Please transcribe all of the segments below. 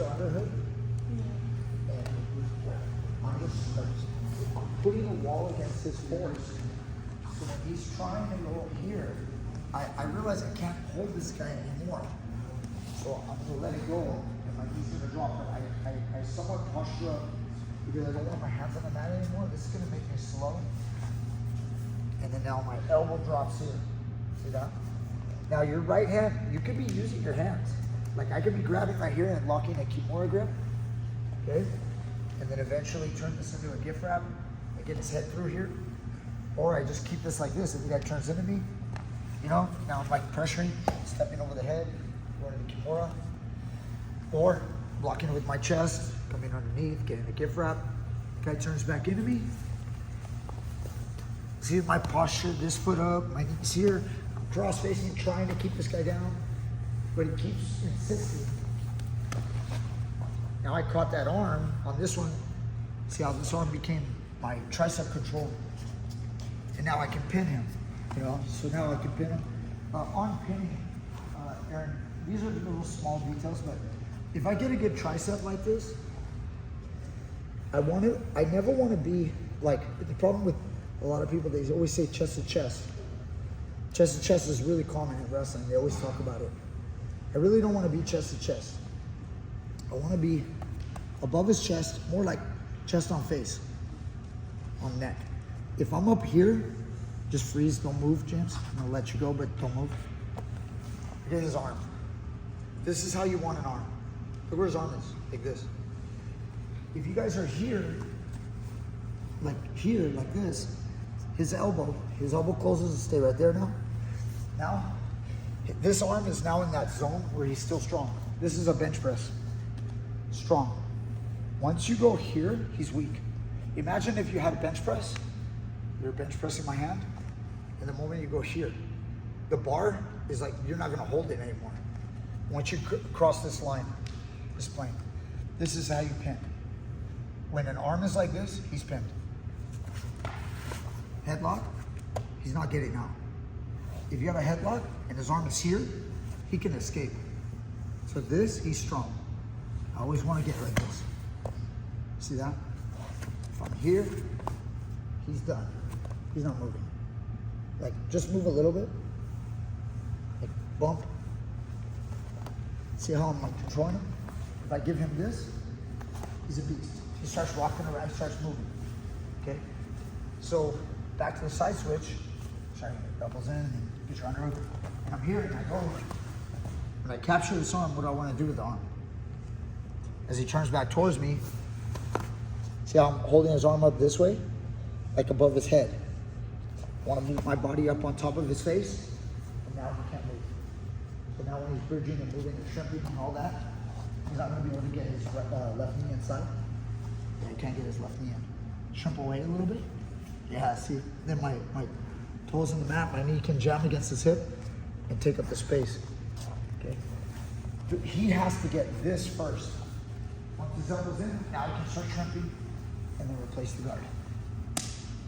the underhood. And I'm just like putting a wall against his force. So when he's trying to go here, I realize I can't hold this guy anymore. So I'm gonna let it go, and my knee's gonna drop. But I somewhat posture up because I don't want my hands on the mat anymore. This is gonna make me slow. And then now my elbow drops here. See that? Now your right hand, you could be using your hands. Like I could be grabbing right here and locking a Kimura grip. Okay? And then eventually turn this into a gift wrap and get his head through here. Or I just keep this like this. If the guy turns into me, you know, now I'm like pressuring, stepping over the head, going to the Kimura. Or blocking with my chest, coming underneath, getting a gift wrap. Guy turns back into me. See my posture, this foot up, my knees here. I'm cross facing, trying to keep this guy down, but he keeps insisting. Now I caught that arm on this one. See how this arm became my tricep control. And now I can pin him, you know? So now I can pin him. On pinning, Aaron, these are the little small details, but if I get a good tricep like this, I never want to be like, the problem with a lot of people, they always say chest to chest. Chest to chest is really common in wrestling. They always talk about it. I really don't want to be chest to chest. I want to be above his chest, more like chest on face, on neck. If I'm up here, just freeze, don't move, James. I'm gonna let you go, but don't move. Here's his arm. This is how you want an arm. Look where his arm is, like this. If you guys are here, like this, his elbow closes and stay right there now. Now, this arm is now in that zone where he's still strong. This is a bench press, strong. Once you go here, he's weak. Imagine if you had a bench press, you're bench pressing my hand, and the moment you go here, the bar is like, you're not gonna hold it anymore. Once you cross this line, this plane, this is how you pin. When an arm is like this, he's pinned. Headlock, he's not getting out. If you have a headlock and his arm is here, he can escape. So this, he's strong. I always want to get like this. See that? If I'm here, he's done. He's not moving. Like, just move a little bit. Like, bump. See how I'm like controlling him? If I give him this, he's a beast. He starts rocking around, he starts moving. Okay? So, back to the side switch. Sorry, elbows in and get your underhook. And I'm here and I go. When I capture this arm, what do I want to do with the arm? As he turns back towards me, see how I'm holding his arm up this way? Like above his head. I want to move my body up on top of his face, and now he can't move. So now when he's bridging and moving and shrimping and all that, he's not going to be able to get his left knee inside. Yeah, he can't get his left knee in. Shrimp away a little bit. Yeah, see, then my toes on the mat, my knee can jam against his hip and take up the space. Okay. He has to get this first. Once his elbow's in, now he can start shrimping and then replace the guard.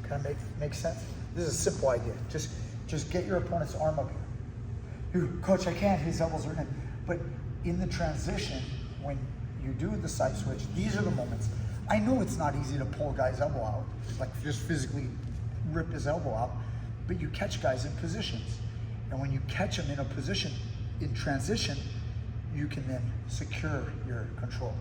Kind of make sense? This is a simple idea. Just get your opponent's arm up here. Coach, I can't, his elbows are in. But in the transition, when you do the side switch, these are the moments. I know it's not easy to pull a guy's elbow out, like just physically rip his elbow out, but you catch guys in positions. And when you catch them in a position, in transition, you can then secure your control.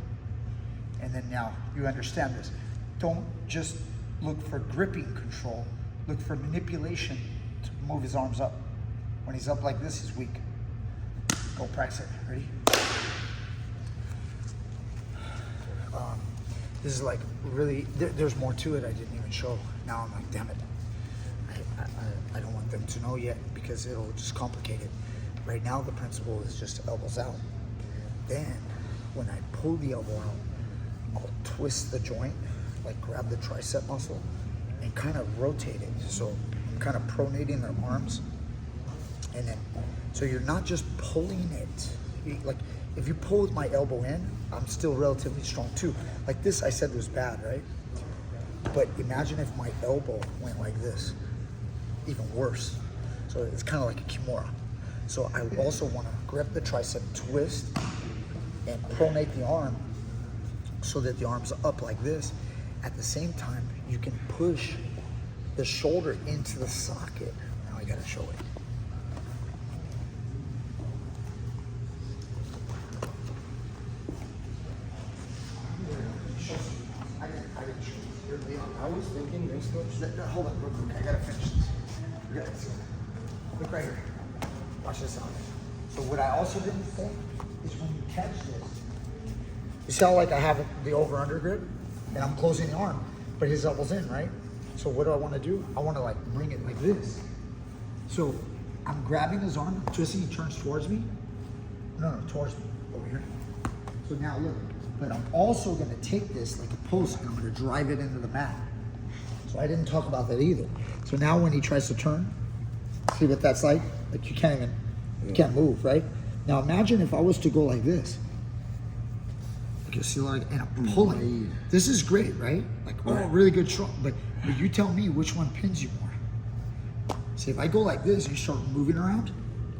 And then now you understand this. Don't just look for gripping control, look for manipulation to move his arms up. When he's up like this, he's weak. Go practice it, ready? This is like really, there's more to it I didn't even show. Now I'm like, damn it. I don't want them to know yet because it'll just complicate it. Right now the principle is just elbows out. Then when I pull the elbow out, I'll twist the joint, like grab the tricep muscle and kind of rotate it. So I'm kind of pronating their arms. And then, so you're not just pulling it. Like if you pull with my elbow in, I'm still relatively strong too. Like this I said was bad, right? But imagine if my elbow went like this, even worse. So it's kind of like a Kimura. So I also want to grip the tricep, twist, and pronate the arm so that the arm's up like this. At the same time, you can push the shoulder into the socket. Now I gotta show it. I was thinking next coach. Hold on, real quick. I gotta finish this. Look right here. Watch this out. So what I also didn't think is when you catch this, you see how like I have the over-under grip and I'm closing the arm, but his elbow's in, right? So what do I want to do? I want to like bring it like this. So I'm grabbing his arm, twisting, he turns towards me. No, towards me, over here. So now look, but I'm also gonna take this like a post and I'm gonna drive it into the mat. So I didn't talk about that either. So now when he tries to turn, see what that's like? Like you can't move, right? Now imagine if I was to go like this. Like you see like, and I'm pulling. This is great, right? Like, oh, really good shot. But you tell me which one pins you more. See, if I go like this, you start moving around.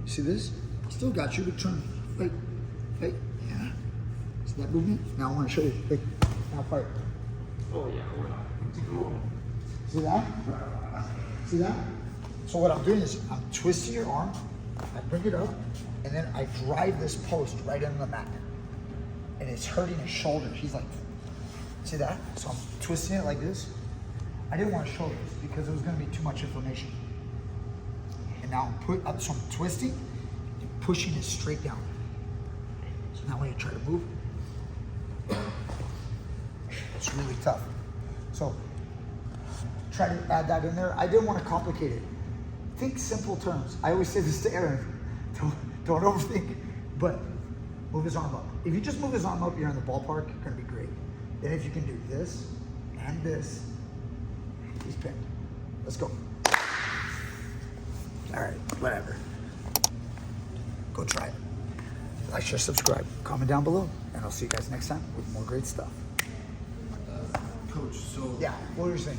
You see this? Still got you to turn. Like, yeah. See that movement? Now I want to show you. Like, now fight. Oh yeah. See that? See that? So what I'm doing is I'm twisting your arm, I bring it up, and then I drive this post right into the mat. And it's hurting his shoulder. He's like, see that? So I'm twisting it like this. I didn't want to show this because it was going to be too much information. And now so I'm twisting and pushing it straight down. So now when you try to move, it's really tough. So try to add that in there. I didn't want to complicate it. Think simple terms. I always say this to Aaron. Don't overthink, but move his arm up. If you just move his arm up, you're in the ballpark, you're gonna be great. Then if you can do this and this, he's pinned. Let's go. All right, whatever. Go try it. Like, share, subscribe, comment down below, and I'll see you guys next time with more great stuff. Coach, so Yeah, what were you saying?